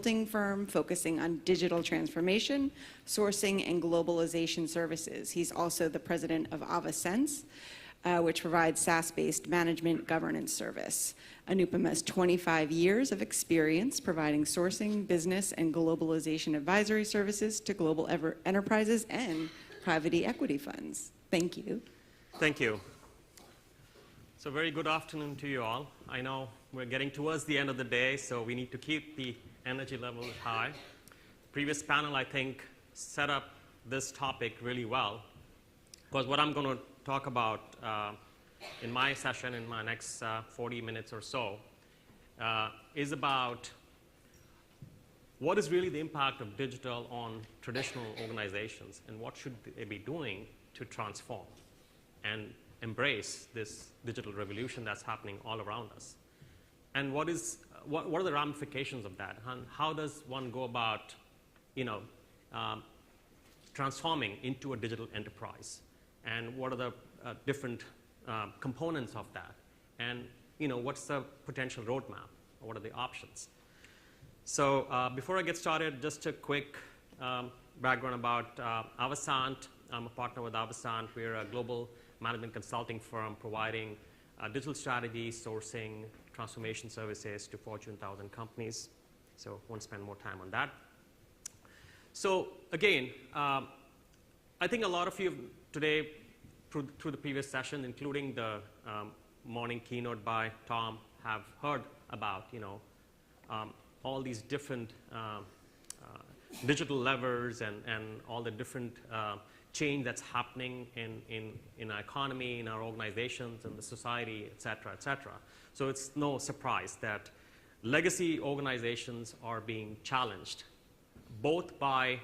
consulting firm focusing on digital transformation, sourcing, and globalization services. He's also the president of Avasant, which provides SaaS-based management governance service. Anupam has 25 years of experience providing sourcing, business, and globalization advisory services to global enterprises and private equity funds. Thank you. Thank you. So very good afternoon to you all. I know we're getting towards the end of the day, so we need to keep the energy level high. The previous panel, I think, set up this topic really well, because what I'm going to talk about in my session, in my next 40 minutes or so, is about what is really the impact of digital on traditional organizations and what should they be doing to transform and embrace this digital revolution that's happening all around us. And what are the ramifications of that? And how does one go about, transforming into a digital enterprise? And what are the different components of that? And what's the potential roadmap? Or what are the options? So before I get started, just a quick background about Avasant. I'm a partner with Avasant. We're a global management consulting firm providing digital strategy, sourcing, transformation services to Fortune 1000 companies. So I won't spend more time on that. So again, I think a lot of you today, through the previous session, including the morning keynote by Tom, have heard about all these different digital levers and all the different change that's happening in our economy, in our organizations, in the society, et cetera, et cetera. So it's no surprise that legacy organizations are being challenged, both by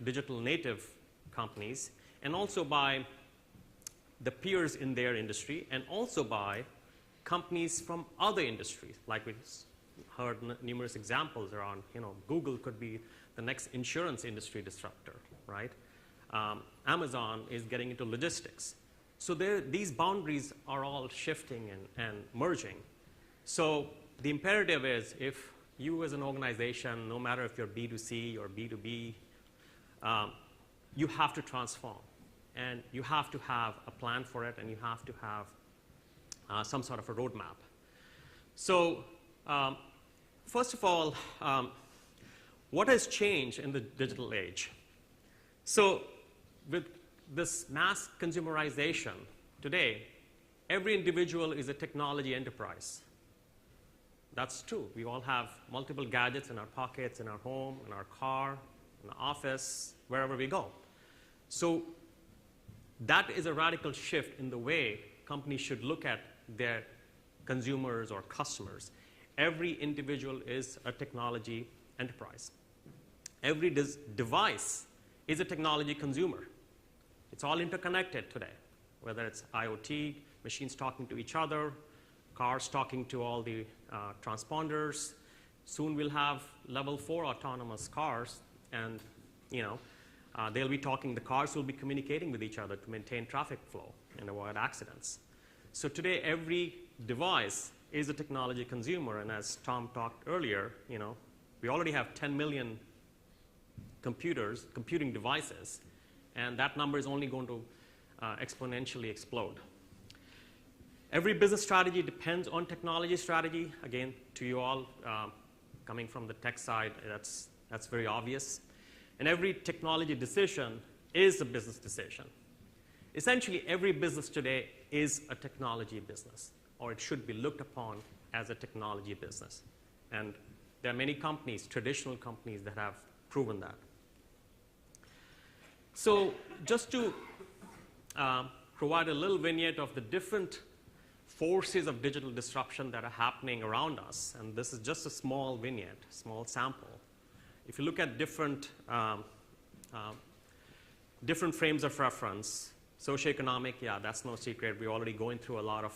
digital native companies and also by the peers in their industry, and also by companies from other industries. Like we heard numerous examples around, Google could be the next insurance industry disruptor, right? Amazon is getting into logistics. So these boundaries are all shifting and merging. So the imperative is, if you as an organization, no matter if you're B2C or B2B, you have to transform. And you have to have a plan for it, and you have to have some sort of a roadmap. So first of all, what has changed in the digital age? So with this mass consumerization today, every individual is a technology enterprise. That's true. We all have multiple gadgets in our pockets, in our home, in our car, in the office, wherever we go. So that is a radical shift in the way companies should look at their consumers or customers. Every individual is a technology enterprise. Every device is a technology consumer. It's all interconnected today, whether it's IoT, machines talking to each other, cars talking to all the transponders. Soon we'll have level 4 autonomous cars, and they'll be talking, the cars will be communicating with each other to maintain traffic flow and avoid accidents. So today, every device is a technology consumer, and as Tom talked earlier, we already have 10 million computing devices, and that number is only going to exponentially explode. Every business strategy depends on technology strategy. Again, to you all, coming from the tech side, that's very obvious. And every technology decision is a business decision. Essentially, every business today is a technology business, or it should be looked upon as a technology business. And there are many companies, traditional companies, that have proven that. So just to provide a little vignette of the different forces of digital disruption that are happening around us, and this is just a small vignette, small sample. If you look at different frames of reference, socioeconomic, yeah, that's no secret. We're already going through a lot of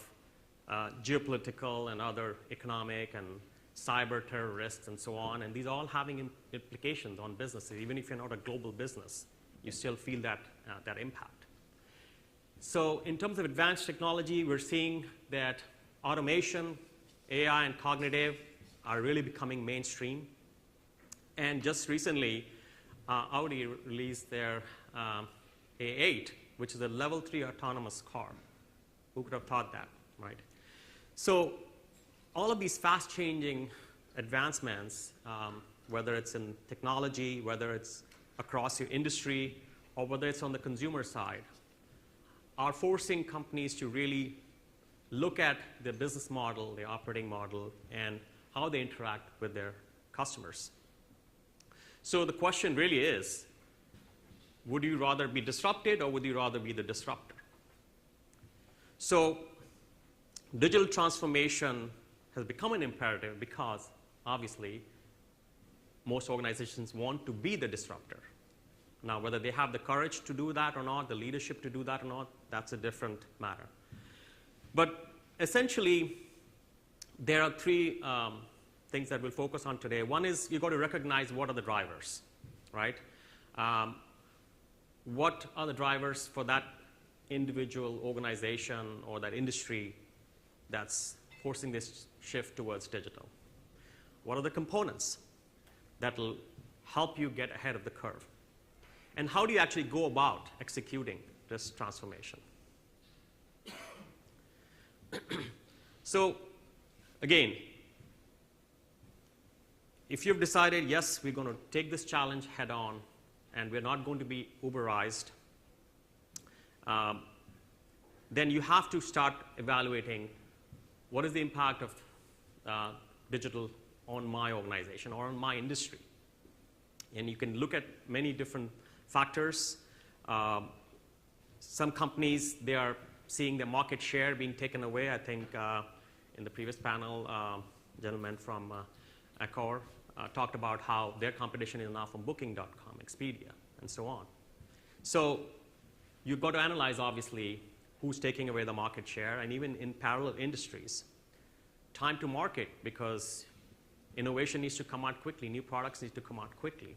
geopolitical and other economic and cyber terrorists and so on, and these are all having implications on businesses. Even if you're not a global business, you still feel that impact. So in terms of advanced technology, we're seeing that automation, AI, and cognitive are really becoming mainstream. And just recently, Audi released their A8, which is a level 3 autonomous car. Who could have thought that, right? So all of these fast-changing advancements, whether it's in technology, whether it's across your industry, or whether it's on the consumer side, are forcing companies to really look at their business model, their operating model, and how they interact with their customers. So the question really is, would you rather be disrupted or would you rather be the disruptor? So digital transformation has become an imperative because, obviously, most organizations want to be the disruptor. Now, whether they have the courage to do that or not, the leadership to do that or not, that's a different matter. But essentially, there are three things that we'll focus on today. One is you've got to recognize what are the drivers, right? What are the drivers for that individual organization or that industry that's forcing this shift towards digital? What are the components that will help you get ahead of the curve? And how do you actually go about executing this transformation? So, again, if you've decided, yes, we're going to take this challenge head on, and we're not going to be Uberized, then you have to start evaluating what is the impact of digital on my organization or on my industry. And you can look at many different factors. Some companies, they are seeing their market share being taken away. I think in the previous panel, gentleman from Accor talked about how their competition is now from Booking.com, Expedia, and so on. So you've got to analyze, obviously, who's taking away the market share, and even in parallel industries. Time to market, because innovation needs to come out quickly, new products need to come out quickly.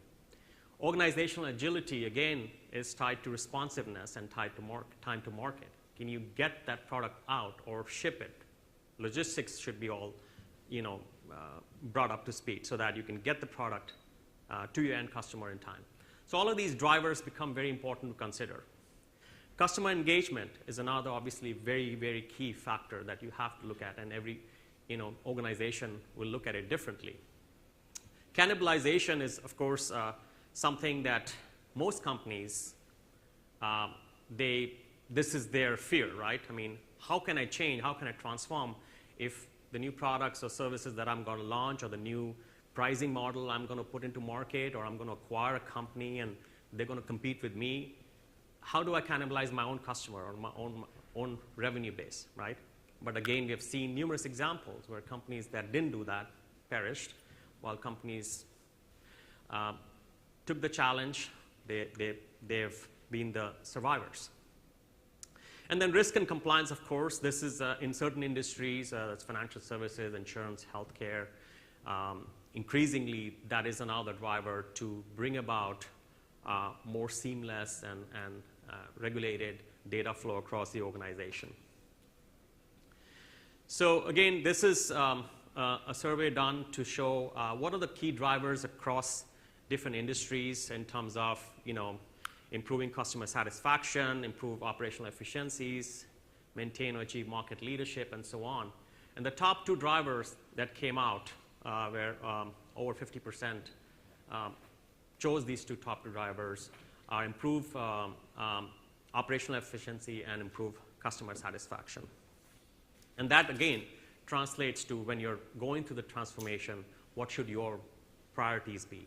Organizational agility, again, is tied to responsiveness and tied to time to market. Can you get that product out or ship it? Logistics should be all, brought up to speed so that you can get the product to your end customer in time. So all of these drivers become very important to consider. Customer engagement is another, obviously, very, very key factor that you have to look at, and every organization will look at it differently. Cannibalization is, of course, something that most companies, this is their fear, right? I mean, how can I change? How can I transform if the new products or services that I'm going to launch, or the new pricing model I'm going to put into market, or I'm going to acquire a company and they're going to compete with me? How do I cannibalize my own customer or my own revenue base, right? But again, we have seen numerous examples where companies that didn't do that perished, while companies took the challenge. They've been the survivors. And then risk and compliance, of course. This is in certain industries, that's financial services, insurance, healthcare. Increasingly, that is another driver to bring about more seamless and regulated data flow across the organization. So again, this is a survey done to show what are the key drivers across different industries in terms of improving customer satisfaction, improve operational efficiencies, maintain or achieve market leadership, and so on. And the top two drivers that came out where over 50% chose these two top two drivers are improve operational efficiency and improve customer satisfaction. And that, again, translates to when you're going through the transformation, what should your priorities be?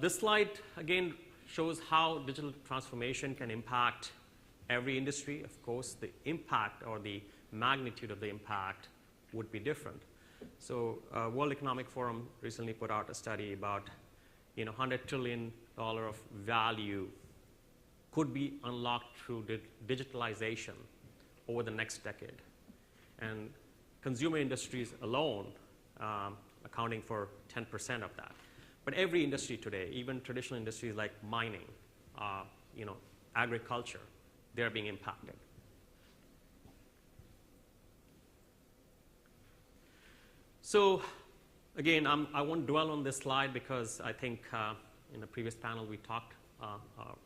This slide, again, shows how digital transformation can impact every industry. Of course, the impact or the magnitude of the impact would be different. So World Economic Forum recently put out a study about $100 trillion of value could be unlocked through digitalization over the next decade. And consumer industries alone accounting for 10% of that. But every industry today, even traditional industries like mining, agriculture, they're being impacted. So Again, I won't dwell on this slide because I think in the previous panel we talked,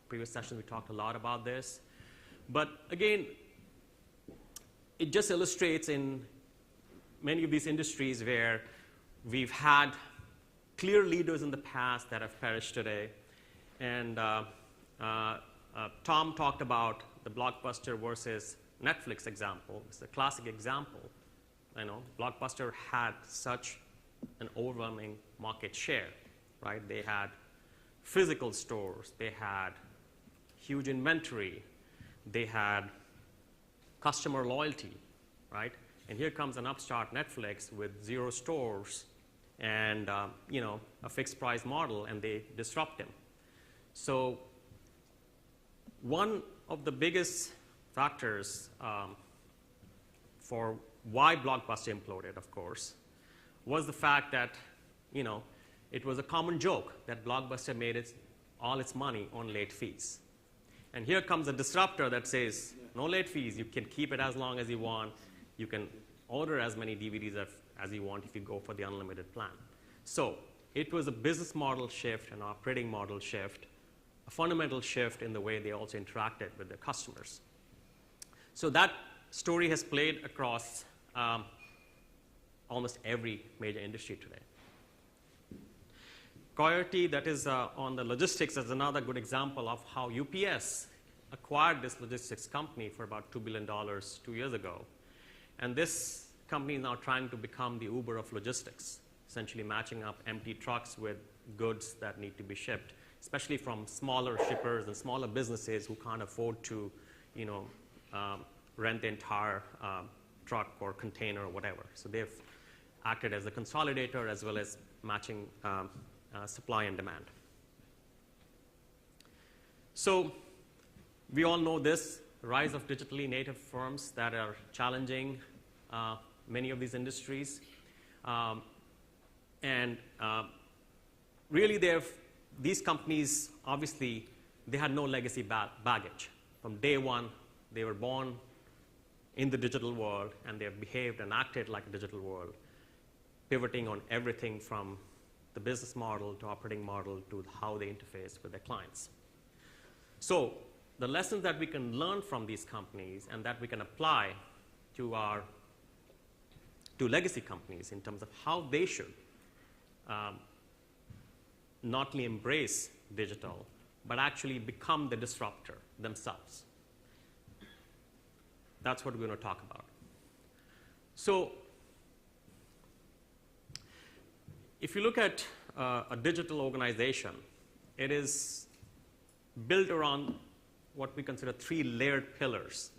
previous session we talked a lot about this. But again, it just illustrates in many of these industries where we've had clear leaders in the past that have perished today. And Tom talked about the Blockbuster versus Netflix example. It's a classic example. I know Blockbuster had such an overwhelming market share, right? They had physical stores, they had huge inventory, they had customer loyalty, right? And here comes an upstart Netflix with 0 stores and you know, a fixed price model, and they disrupt him. So one of the biggest factors for why Blockbuster imploded, of course, was the fact that, you know, it was a common joke that Blockbuster made all its money on late fees. And here comes a disruptor that says, no late fees, you can keep it as long as you want, you can order as many DVDs as you want if you go for the unlimited plan. So it was a business model shift, an operating model shift, a fundamental shift in the way they also interacted with their customers. So that story has played across almost every major industry today. Coyote, that is on the logistics, is another good example of how UPS acquired this logistics company for about $2 billion 2 years ago. And this company is now trying to become the Uber of logistics, essentially matching up empty trucks with goods that need to be shipped, especially from smaller shippers and smaller businesses who can't afford to, you know, rent the entire truck or container or whatever. So they've acted as a consolidator as well as matching supply and demand. So we all know this rise of digitally native firms that are challenging many of these industries. Really, these companies, obviously, they had no legacy baggage. From day one, they were born in the digital world, and they have behaved and acted like a digital world, pivoting on everything from the business model to operating model to how they interface with their clients. So the lessons that we can learn from these companies and that we can apply to legacy companies in terms of how they should not only embrace digital, but actually become the disruptor themselves. That's what we're going to talk about. So if you look at a digital organization, it is built around what we consider 3 layered pillars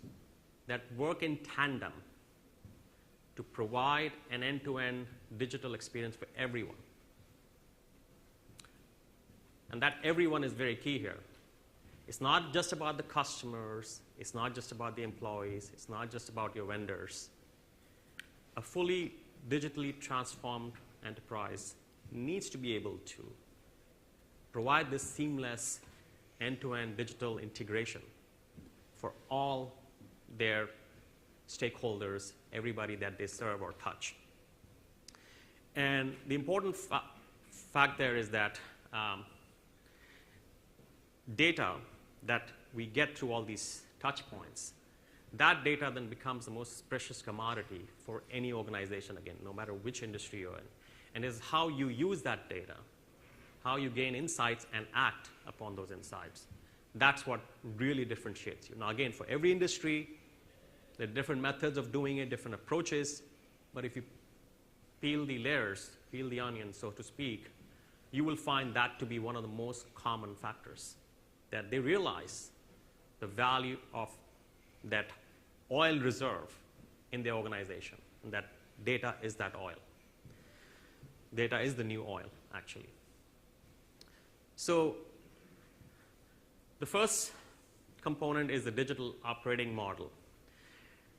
that work in tandem to provide an end-to-end digital experience for everyone. And that everyone is very key here. It's not just about the customers, it's not just about the employees, it's not just about your vendors. A fully digitally transformed enterprise needs to be able to provide this seamless end-to-end digital integration for all their stakeholders, everybody that they serve or touch. And the important fact there is that data that we get through all these touch points, that data then becomes the most precious commodity for any organization, again, no matter which industry you're in. And it's how you use that data, how you gain insights and act upon those insights. That's what really differentiates you. Now, again, for every industry, there are different methods of doing it, different approaches. But if you peel the layers, peel the onion, so to speak, you will find that to be one of the most common factors, that they realize the value of that oil reserve in their organization, and that data is that oil. Data is the new oil, actually. So the first component is the digital operating model.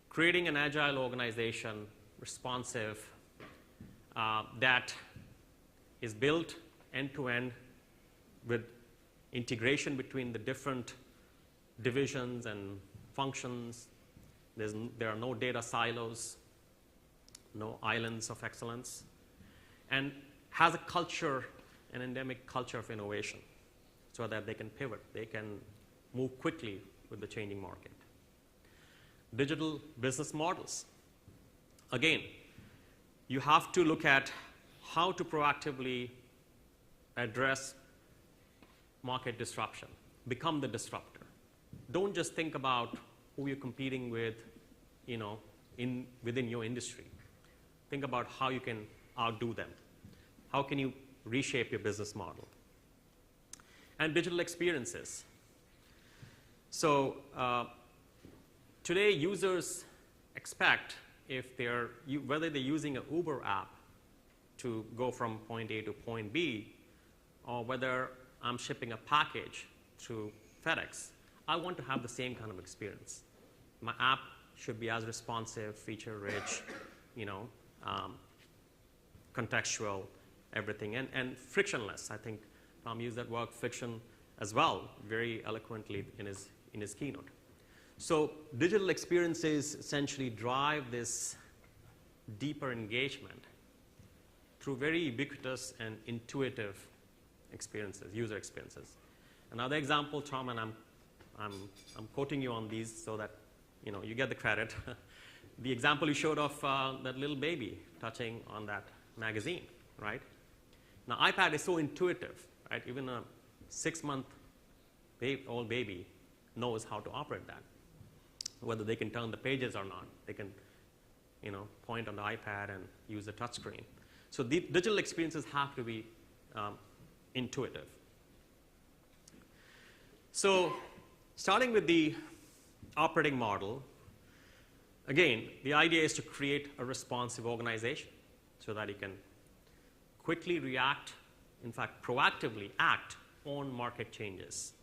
Creating an agile organization, responsive, that is built end-to-end with integration between the different divisions and functions. There are no data silos, no islands of excellence. and has a culture, an endemic culture of innovation, so that they can pivot, they can move quickly with the changing market. Digital business models. Again, you have to look at how to proactively address market disruption, become the disruptor. Don't just think about who you're competing with, within your industry. Think about how you can outdo them. How can you reshape your business model? And digital experiences. So today, users expect whether they're using an Uber app to go from point A to point B, or whether I'm shipping a package through FedEx, I want to have the same kind of experience. My app should be as responsive, feature-rich, contextual, everything, and frictionless. I think Tom used that word friction as well, very eloquently in his keynote. So digital experiences essentially drive this deeper engagement through very ubiquitous and intuitive experiences, user experiences. Another example, Tom, and I'm quoting you on these so that you get the credit. The example you showed of that little baby touching on that magazine, right? Now, iPad is so intuitive, right? Even a 6-month-old baby knows how to operate that. Whether they can turn the pages or not, they can, point on the iPad and use the touchscreen. So the digital experiences have to be intuitive. So starting with the operating model, again, the idea is to create a responsive organization so that you can quickly react, in fact, proactively act on market changes.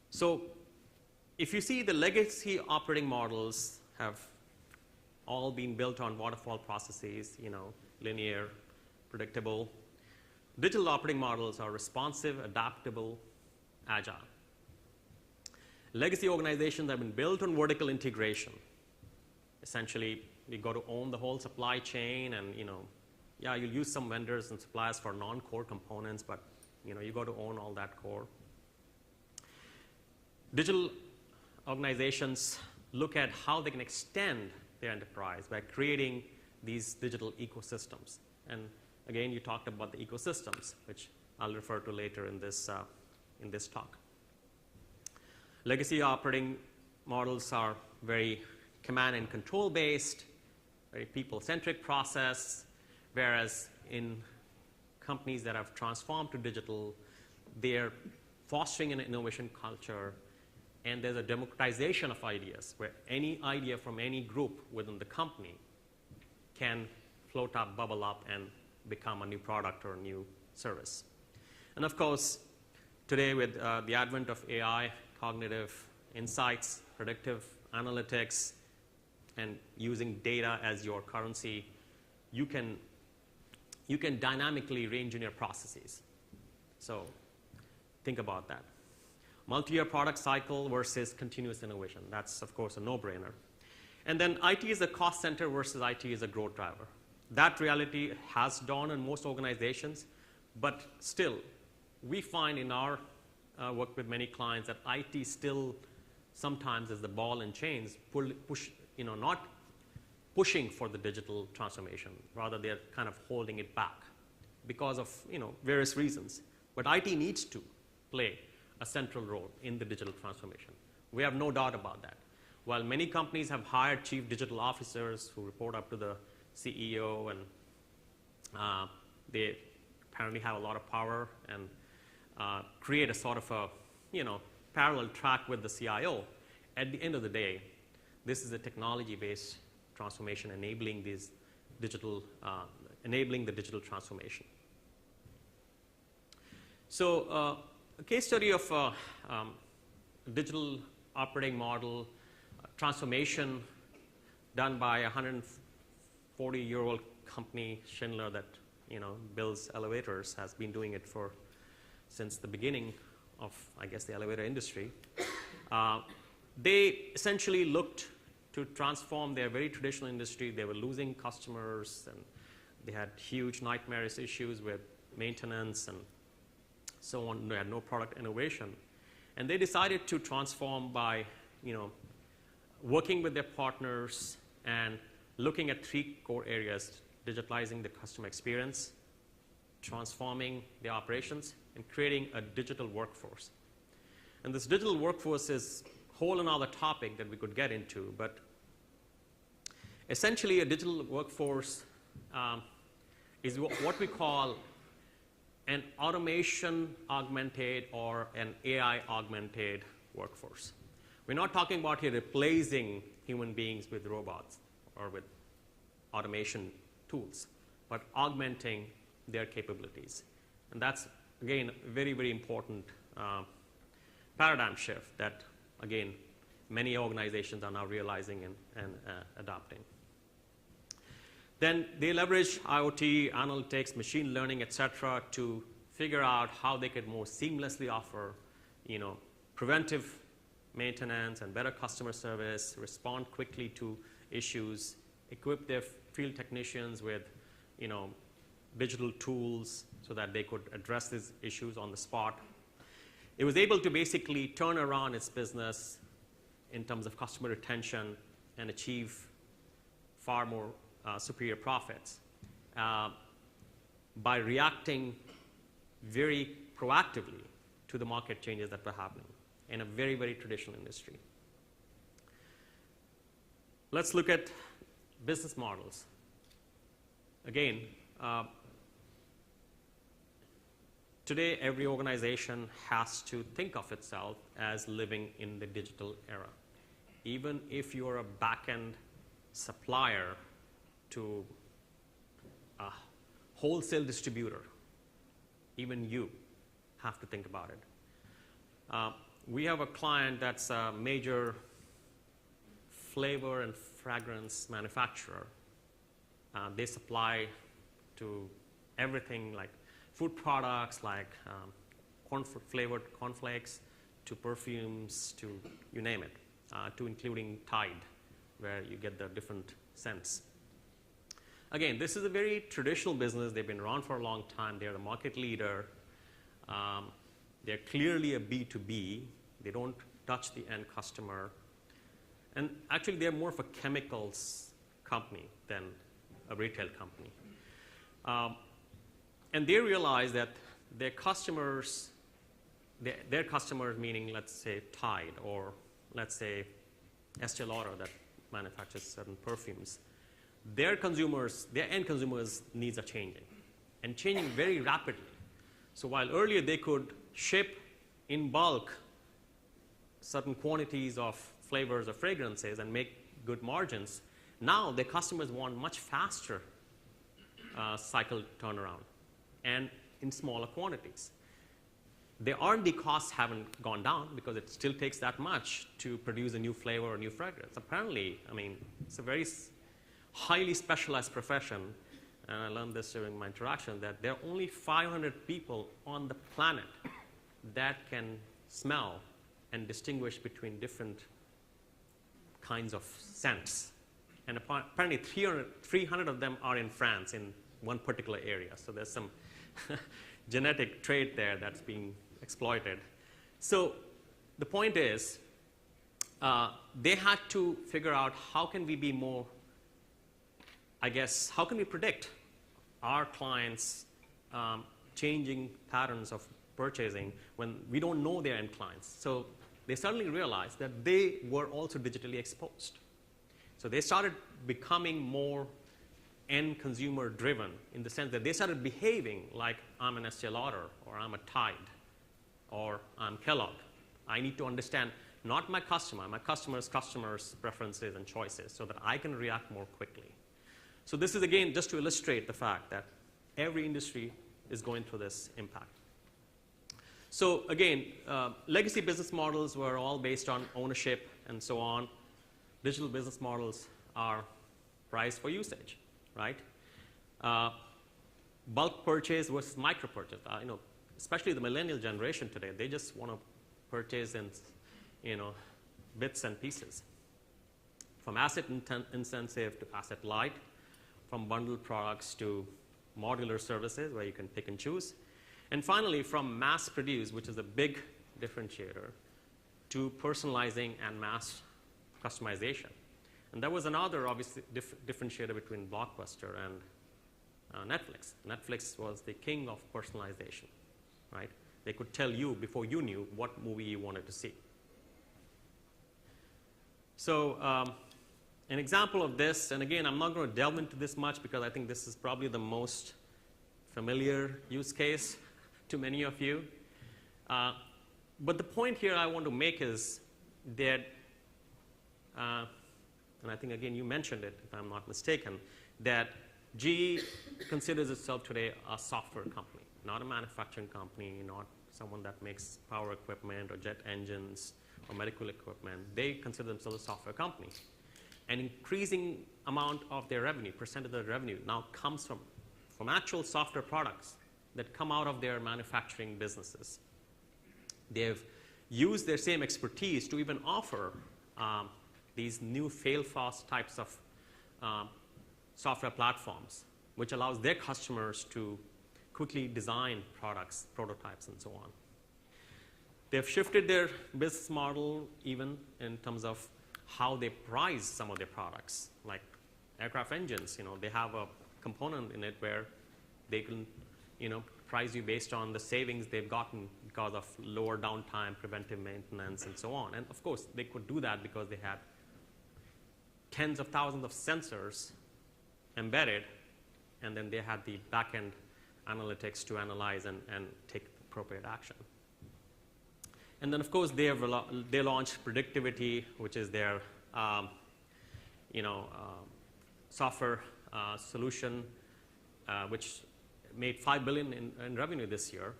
So if you see, the legacy operating models have all been built on waterfall processes, linear, predictable. Digital operating models are responsive, adaptable, agile. Legacy organizations have been built on vertical integration. Essentially, you got to own the whole supply chain, and you'll use some vendors and suppliers for non-core components, but you got to own all that core. Digital organizations look at how they can extend their enterprise by creating these digital ecosystems. And again, you talked about the ecosystems, which I'll refer to later in this talk. Legacy operating models are very command and control based, very people-centric process, whereas in companies that have transformed to digital, they're fostering an innovation culture, and there's a democratization of ideas where any idea from any group within the company can float up, bubble up, and become a new product or a new service. And of course, today with the advent of AI, cognitive insights, predictive analytics, and using data as your currency, you can dynamically re-engineer processes. So think about that. Multi-year product cycle versus continuous innovation. That's, of course, a no-brainer. And then IT is a cost center versus IT is a growth driver. That reality has dawned in most organizations, but still, we find in our work with many clients that IT still sometimes is the ball and chains, not pushing for the digital transformation. Rather, they're kind of holding it back because of various reasons. But IT needs to play a central role in the digital transformation. We have no doubt about that. While many companies have hired chief digital officers who report up to the CEO, and they apparently have a lot of power and create a sort of a parallel track with the CIO, at the end of the day, this is a technology-based transformation enabling the digital transformation. So a case study of digital operating model transformation done by a 140-year-old company, Schindler, that builds elevators, has been doing it since the beginning of, I guess, the elevator industry. They essentially looked to transform their very traditional industry. They were losing customers, and They had huge nightmarish issues with maintenance and so on. They had no product innovation. And they decided to transform by, working with their partners and looking at 3 core areas: digitalizing the customer experience, transforming the operations, and creating a digital workforce. And this digital workforce is a whole another topic that we could get into, but essentially a digital workforce is what we call an automation augmented or an AI augmented workforce. We're not talking about here replacing human beings with robots or with automation tools, but augmenting their capabilities. And that's, again, a very, very important paradigm shift that, again, many organizations are now realizing and adopting. Then they leverage IoT, analytics, machine learning, et cetera, to figure out how they could more seamlessly offer, preventive maintenance and better customer service, respond quickly to issues, equip their field technicians with, digital tools so that they could address these issues on the spot. It was able to basically turn around its business in terms of customer retention and achieve far more superior profits by reacting very proactively to the market changes that were happening in a very, very traditional industry. Let's look at business models. Again, today every organization has to think of itself as living in the digital era. Even if you're a back-end supplier to a wholesale distributor, even you have to think about it. We have a client that's a major flavor and fragrance manufacturer. They supply to everything like food products, like flavored cornflakes, to perfumes, to you name it, to including Tide, where you get the different scents. Again, this is a very traditional business. They've been around for a long time. They're the market leader. They're clearly a B2B. They don't touch the end customer. And actually, they're more of a chemicals company than a retail company. And they realize that their customers, meaning, let's say, Tide, or let's say Estee Lauder that manufactures certain perfumes, their end consumers' needs are changing, and changing very rapidly. So while earlier they could ship in bulk certain quantities of flavors or fragrances and make good margins, now their customers want much faster cycle turnaround and in smaller quantities. Their R&D costs haven't gone down because it still takes that much to produce a new flavor or new fragrance. Apparently, it's a very highly specialized profession, and I learned this during my interaction, that there are only 500 people on the planet that can smell and distinguish between different kinds of scents. And apparently 300 of them are in France in one particular area. So there's some genetic trait there that's being exploited. So the point is, they had to figure out how can we be more, how can we predict our clients' changing patterns of purchasing when we don't know their end clients. So they suddenly realized that they were also digitally exposed. So they started becoming more end consumer driven in the sense that they started behaving like I'm an Estee Lauder, or I'm a Tide, or I'm Kellogg. I need to understand not my customer's preferences and choices so that I can react more quickly. So this is, again, just to illustrate the fact that every industry is going through this impact. So again, legacy business models were all based on ownership and so on. Digital business models are priced for usage, right? Bulk purchase versus micro purchase. Especially the millennial generation today, they just want to purchase in, bits and pieces. From asset intensive to asset light, from bundled products to modular services where you can pick and choose. And finally, from mass produce, which is a big differentiator, to personalizing and mass customization. And there was another obviously differentiator between Blockbuster and Netflix. Netflix was the king of personalization, right? They could tell you before you knew what movie you wanted to see. So an example of this, and again, I'm not going to delve into this much because I think this is probably the most familiar use case to many of you. But the point here I want to make is that, and I think again you mentioned it if I'm not mistaken, that GE considers itself today a software company, not a manufacturing company, not someone that makes power equipment or jet engines or medical equipment. They consider themselves a software company. An increasing amount of their revenue, percent of their revenue, now comes from actual software products that come out of their manufacturing businesses. They've used their same expertise to even offer these new fail-fast types of software platforms, which allows their customers to quickly design products, prototypes, and so on. They've shifted their business model even in terms of how they price some of their products, like aircraft engines. They have a component in it where they can, price you based on the savings they've gotten because of lower downtime, preventive maintenance, and so on. And of course, they could do that because they had tens of thousands of sensors embedded, and then they had the back-end analytics to analyze and take appropriate action. And then, of course, they launched Predictivity, which is their software solution, which made $5 billion in revenue this year.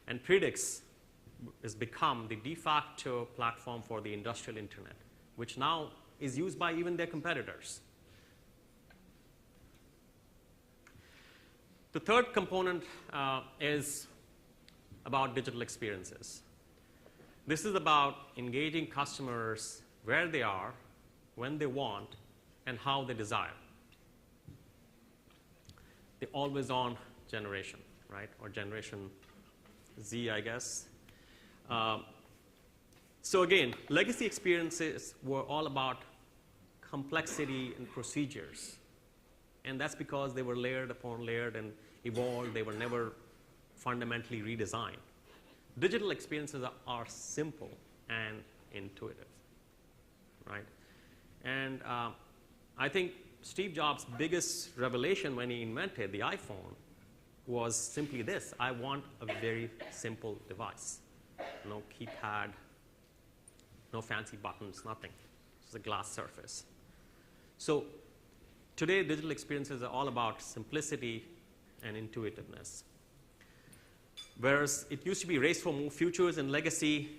And Predix has become the de facto platform for the industrial internet, which now is used by even their competitors. The third component is about digital experiences. This is about engaging customers where they are, when they want, and how they desire. The always-on generation, right? Or Generation Z, I guess. So again, legacy experiences were all about complexity and procedures. And that's because they were layered upon layered and evolved. They were never fundamentally redesigned. Digital experiences are simple and intuitive, right? And I think Steve Jobs' biggest revelation when he invented the iPhone was simply this: I want a very simple device. No keypad, no fancy buttons, nothing. It's a glass surface. So today, digital experiences are all about simplicity and intuitiveness. Whereas it used to be race for more futures and legacy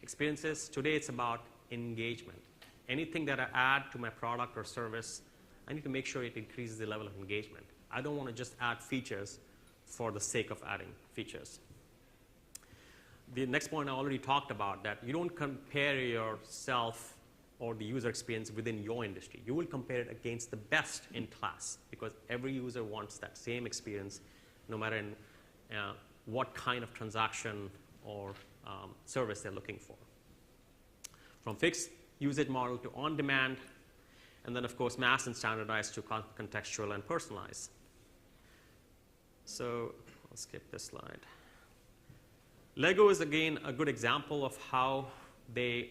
experiences, today it's about engagement. Anything that I add to my product or service, I need to make sure it increases the level of engagement. I don't want to just add features for the sake of adding features. The next point I already talked about, that you don't compare yourself or the user experience within your industry. You will compare it against the best in class, because every user wants that same experience, no matter what kind of transaction or service they're looking for. From fixed usage model to on-demand, and then, of course, mass and standardized to contextual and personalized. So I'll skip this slide. Lego is, again, a good example of how they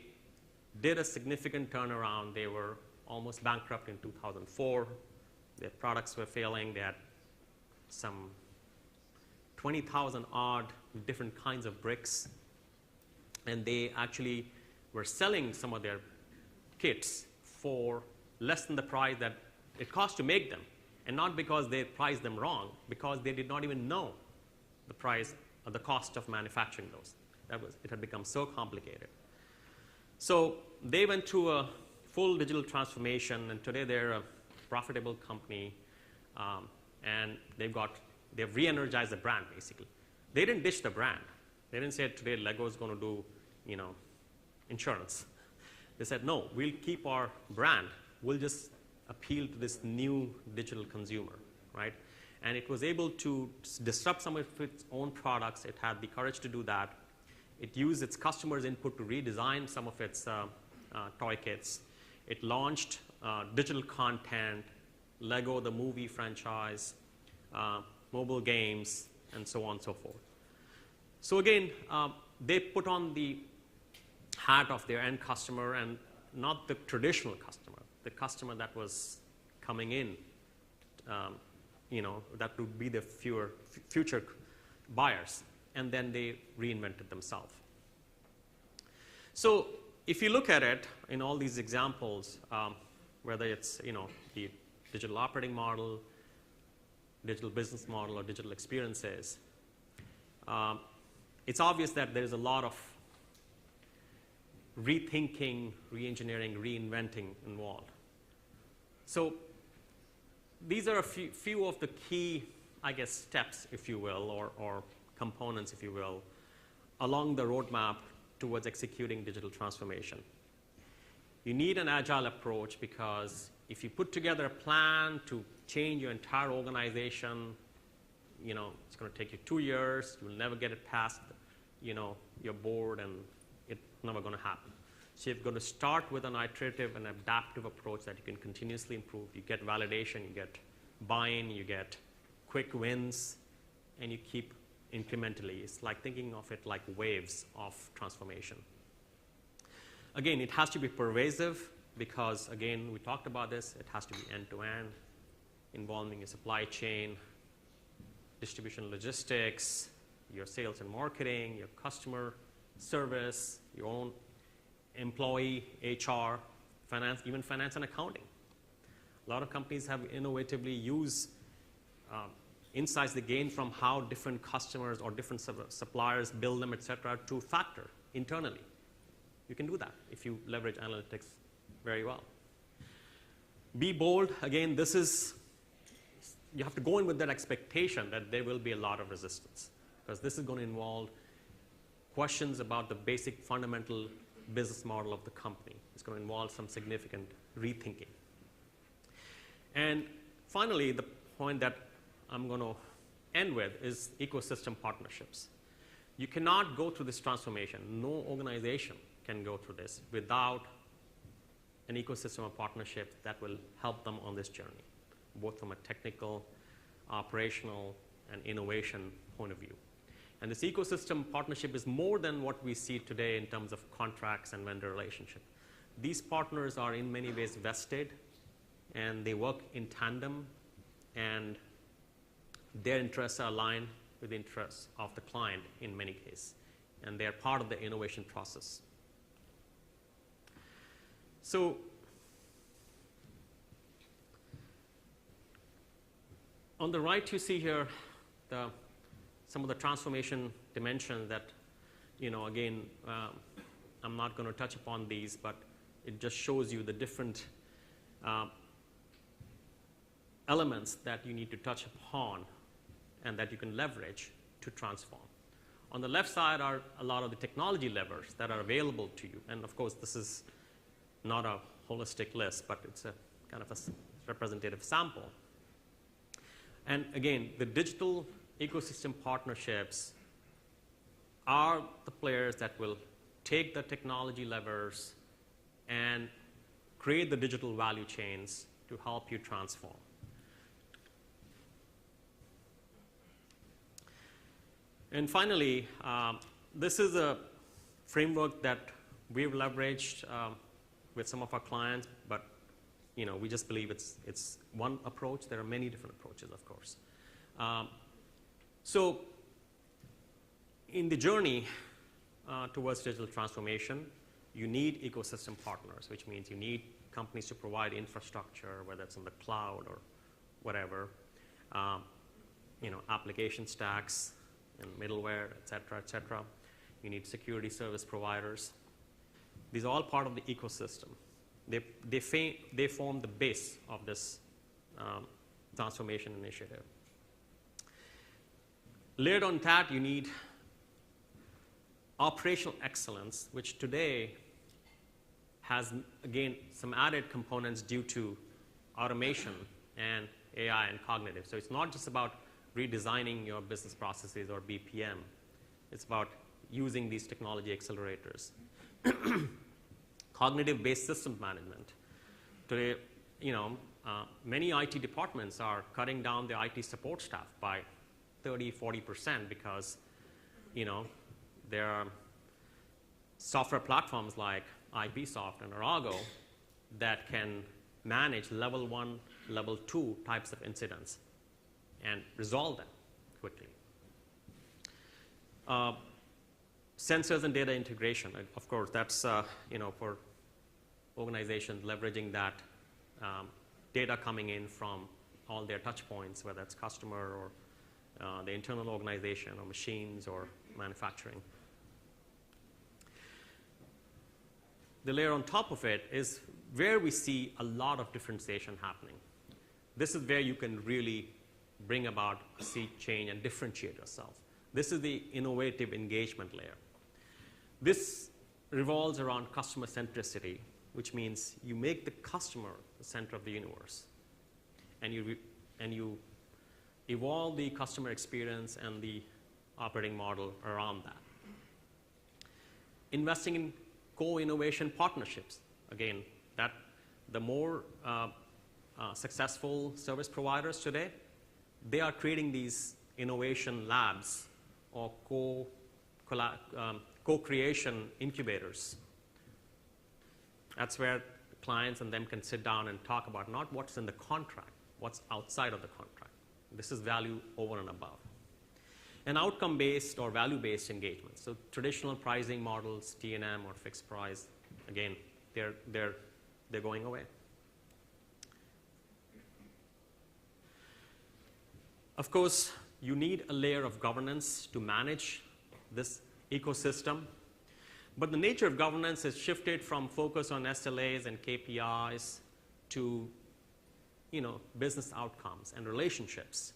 did a significant turnaround. They were almost bankrupt in 2004. Their products were failing. They had some 20,000 odd different kinds of bricks. And they actually were selling some of their kits for less than the price that it cost to make them. And not because they priced them wrong, because they did not even know the price or the cost of manufacturing those. It had become so complicated. So they went through a full digital transformation, and today they're a profitable company, and they've re-energized the brand, basically. They didn't ditch the brand. They didn't say today Lego is going to do, insurance. They said, no, we'll keep our brand. We'll just appeal to this new digital consumer, right? And it was able to disrupt some of its own products. It had the courage to do that. It used its customers' input to redesign some of its toy kits. It launched digital content, Lego, the movie franchise, mobile games, and so on and so forth. So again, they put on the hat of their end customer and not the traditional customer, the customer that was coming in, that would be the future buyers, and then they reinvented themselves. So if you look at it in all these examples, whether it's the digital operating model, digital business model, or digital experiences, it's obvious that there's a lot of rethinking, re-engineering, reinventing involved. So these are a few of the key, I guess, steps, if you will, or components, if you will, along the roadmap towards executing digital transformation. You need an agile approach because if you put together a plan to change your entire organization, it's going to take you 2 years. You will never get it past, your board, and it's never going to happen. So you've got to start with an iterative and adaptive approach that you can continuously improve. You get validation, you get buy-in, you get quick wins, and you keep incrementally. It's like thinking of it like waves of transformation. Again, it has to be pervasive because, again, we talked about this. It has to be end-to-end, involving your supply chain, distribution logistics, your sales and marketing, your customer service, your own employee, HR, finance, even finance and accounting. A lot of companies have innovatively used insights they gain from how different customers or different suppliers build them, et cetera, to factor internally. You can do that if you leverage analytics very well. Be bold. Again, you have to go in with that expectation that there will be a lot of resistance because this is going to involve questions about the basic fundamental business model of the company. It's going to involve some significant rethinking. And finally, the point that I'm going to end with is ecosystem partnerships. You cannot go through this transformation. No organization can go through this without an ecosystem of partnerships that will help them on this journey, both from a technical, operational, and innovation point of view. And this ecosystem partnership is more than what we see today in terms of contracts and vendor relationship. These partners are in many ways vested, and they work in tandem, and their interests are aligned with the interests of the client in many cases, and they're part of the innovation process. So on the right, you see here some of the transformation dimensions that, again, I'm not going to touch upon these, but it just shows you the different elements that you need to touch upon and that you can leverage to transform. On the left side are a lot of the technology levers that are available to you. And of course, this is not a holistic list, but it's a kind of a representative sample. And again, the digital ecosystem partnerships are the players that will take the technology levers and create the digital value chains to help you transform. And finally, this is a framework that we've leveraged with some of our clients, but we just believe it's one approach. There are many different approaches, of course. So in the journey towards digital transformation, you need ecosystem partners, which means you need companies to provide infrastructure, whether it's in the cloud or whatever, application stacks and middleware, et cetera, et cetera. You need security service providers. These are all part of the ecosystem. They form the base of this transformation initiative. Layered on that, you need operational excellence, which today has, again, some added components due to automation, and AI and cognitive. So it's not just about redesigning your business processes or BPM. It's about using these technology accelerators. Cognitive-based systems management. Today, many IT departments are cutting down their IT support staff by 30, 40% because, there are software platforms like IPsoft and Arago that can manage level 1, level 2 types of incidents and resolve them quickly. Sensors and data integration, of course, that's for organizations leveraging that data coming in from all their touch points, whether it's customer or the internal organization or machines or manufacturing. The layer on top of it is where we see a lot of differentiation happening. This is where you can really bring about a sea change and differentiate yourself. This is the innovative engagement layer. This revolves around customer centricity, which means you make the customer the center of the universe, and you evolve the customer experience and the operating model around that. Investing in co-innovation partnerships. Again, that the more successful service providers today, they are creating these innovation labs or co-creation incubators. That's where clients and them can sit down and talk about not what's in the contract, what's outside of the contract. This is value over and above. And outcome-based or value-based engagement. So traditional pricing models, T&M or fixed price, again, they're going away. Of course, you need a layer of governance to manage this ecosystem. But the nature of governance has shifted from focus on SLAs and KPIs to business outcomes and relationships.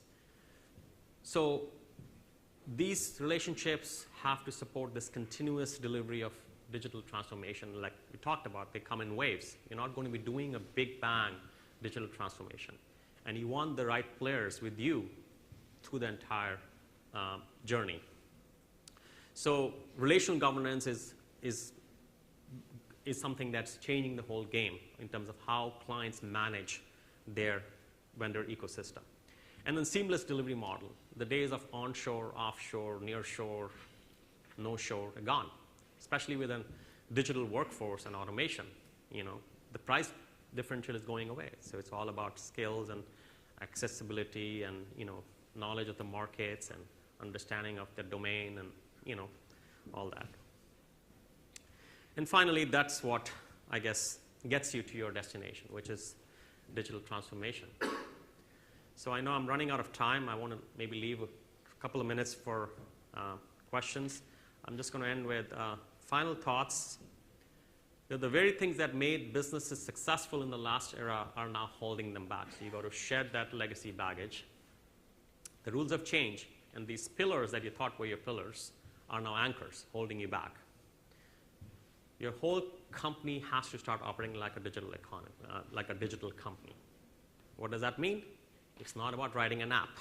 So these relationships have to support this continuous delivery of digital transformation. Like we talked about, they come in waves. You're not going to be doing a big bang digital transformation. And you want the right players with you through the entire journey. So relational governance is something that's changing the whole game in terms of how clients manage their vendor ecosystem. And then seamless delivery model. The days of onshore, offshore, nearshore, no-shore are gone, especially with a digital workforce and automation. The price differential is going away. So it's all about skills and accessibility and knowledge of the markets and understanding of the domain and all that. And finally, that's what I guess gets you to your destination, which is digital transformation. So I know I'm running out of time. I want to maybe leave a couple of minutes for questions. I'm just going to end with final thoughts. The very things that made businesses successful in the last era are now holding them back. So you got to shed that legacy baggage. The rules have changed, and these pillars that you thought were your pillars are now anchors holding you back. Your whole company has to start operating like a digital economy, like a digital company. What does that mean? It's not about writing an app.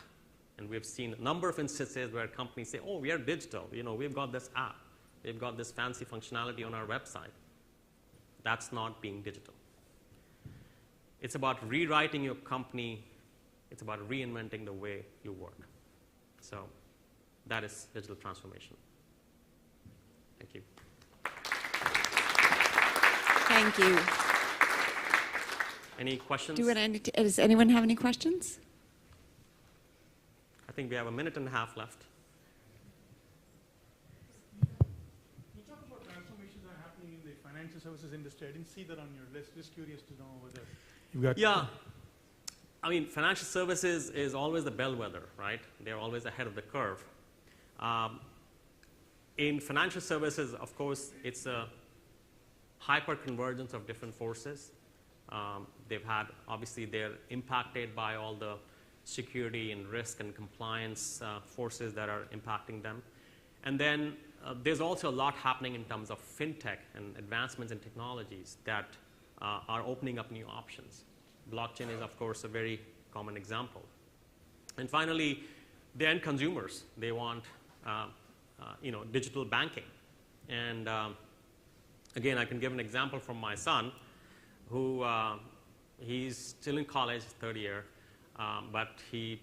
And we've seen a number of instances where companies say, oh, we are digital. We've got this app. We've got this fancy functionality on our website. That's not being digital. It's about rewriting your company. It's about reinventing the way you work. So that is digital transformation. Thank you. Thank you. Any questions? Does anyone have any questions? I think we have a minute and a half left. You talk about transformations that are happening in the financial services industry. I didn't see that on your list. Just curious to know whether you've got... Yeah. I mean, financial services is always the bellwether, right? They're always ahead of the curve. In financial services, of course, it's a hyper-convergence of different forces. Obviously, they're impacted by all the security and risk and compliance forces that are impacting them. And then there's also a lot happening in terms of fintech and advancements in technologies that are opening up new options. Blockchain is, of course, a very common example. And finally, the end consumers, they want digital banking. And again, I can give an example from my son, who he's still in college, third year, but he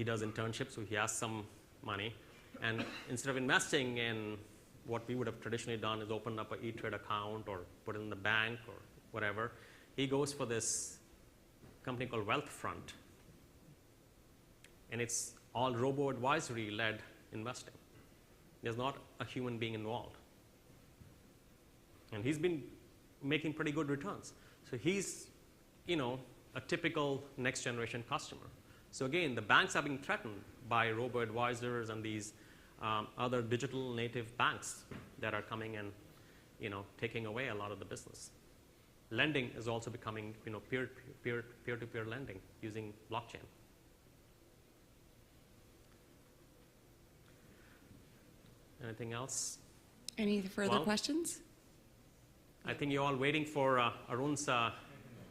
does internships, so he has some money. And instead of investing in what we would have traditionally done is open up an E-Trade account or put it in the bank or whatever, he goes for this company called Wealthfront. And it's all robo-advisory led investing. There's not a human being involved. And he's been making pretty good returns. So he's, a typical next generation customer. So again, the banks are being threatened by robo-advisors and these other digital native banks that are coming and, taking away a lot of the business. Lending is also becoming, peer-to-peer lending using blockchain. Anything else? Any further questions? I think you're all waiting for Arun's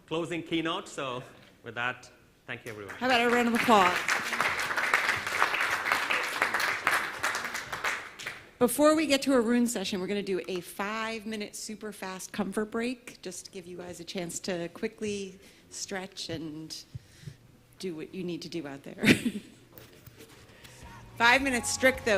closing keynote. So with that, thank you, everyone. How about a round of applause? Before we get to Arun's session, we're going to do a 5-minute super fast comfort break, just to give you guys a chance to quickly stretch and do what you need to do out there. 5 minutes strict, though.